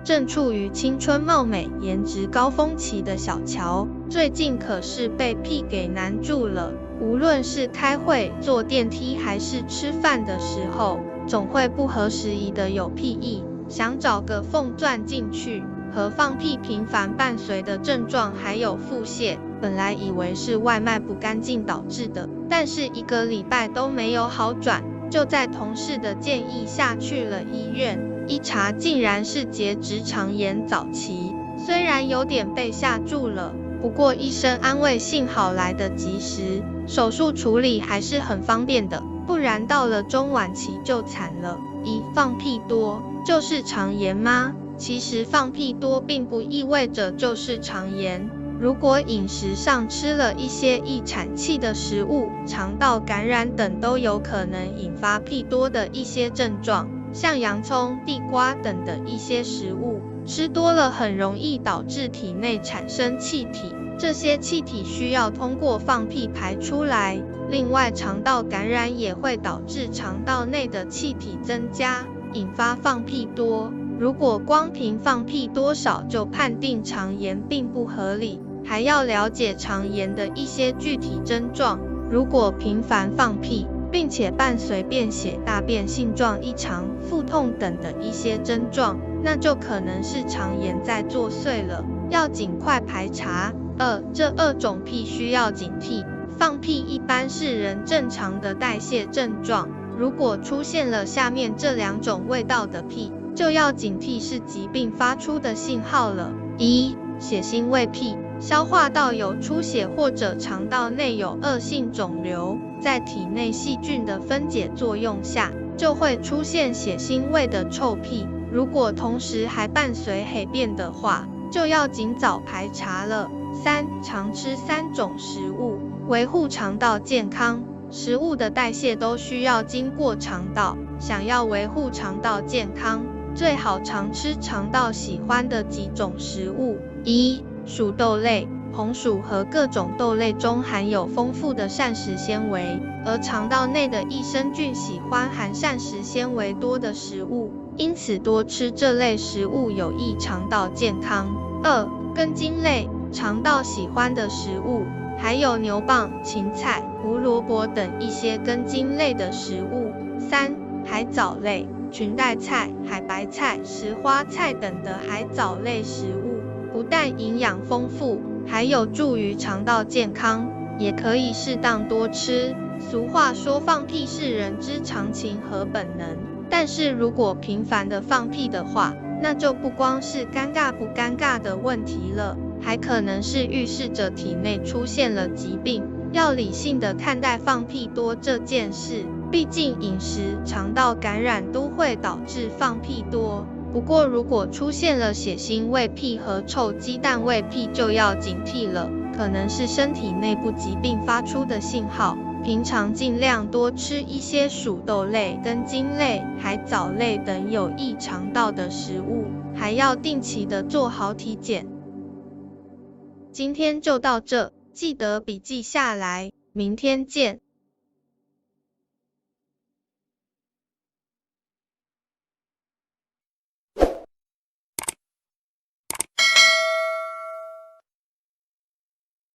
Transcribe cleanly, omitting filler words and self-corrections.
正处于青春貌美、颜值高峰期的小乔，最近可是被屁给难住了。无论是开会、坐电梯，还是吃饭的时候，总会不合时宜的有屁意，想找个缝钻进去。和放屁频繁伴随的症状还有腹泻，本来以为是外卖不干净导致的，但是1个礼拜都没有好转，就在同事的建议下去了医院，一查竟然是结直肠炎早期。虽然有点被吓住了，不过医生安慰幸好来得及时，手术处理还是很方便的，不然到了中晚期就惨了。放屁多就是肠炎吗？其实放屁多并不意味着就是肠炎，如果饮食上吃了一些易产气的食物，肠道感染等都有可能引发屁多的一些症状，像洋葱、地瓜等的一些食物，吃多了很容易导致体内产生气体，这些气体需要通过放屁排出来。另外，肠道感染也会导致肠道内的气体增加，引发放屁多。如果光凭放屁多少就判定肠炎并不合理，还要了解肠炎的一些具体症状。如果频繁放屁，并且伴随便血、大便性状异常、腹痛等的一些症状，那就可能是肠炎在作祟了，要尽快排查。这2种屁需要警惕。放屁一般是人正常的代谢症状，如果出现了下面这2种味道的屁，就要警惕是疾病发出的信号了。血腥味屁，消化道有出血或者肠道内有恶性肿瘤，在体内细菌的分解作用下，就会出现血腥味的臭屁。如果同时还伴随黑便的话，就要尽早排查了。常吃3种食物，维护肠道健康。食物的代谢都需要经过肠道，想要维护肠道健康，最好常吃肠道喜欢的几种食物。薯豆类，红薯和各种豆类中含有丰富的膳食纤维，而肠道内的益生菌喜欢含膳食纤维多的食物，因此多吃这类食物有益肠道健康。根茎类，肠道喜欢的食物还有牛蒡、芹菜、胡萝卜等一些根茎类的食物。海藻类，裙带菜、海白菜、石花菜等的海藻类食物，不但营养丰富，还有助于肠道健康，也可以适当多吃。俗话说放屁是人之常情和本能，但是如果频繁的放屁的话，那就不光是尴尬不尴尬的问题了，还可能是预示着体内出现了疾病。要理性的看待放屁多这件事，毕竟饮食、肠道感染都会导致放屁多。不过如果出现了血腥味屁和臭鸡蛋味屁，就要警惕了，可能是身体内部疾病发出的信号。平常尽量多吃一些薯豆类、根茎类、海藻类等有益肠道的食物，还要定期的做好体检。今天就到这，记得笔记下来，明天见。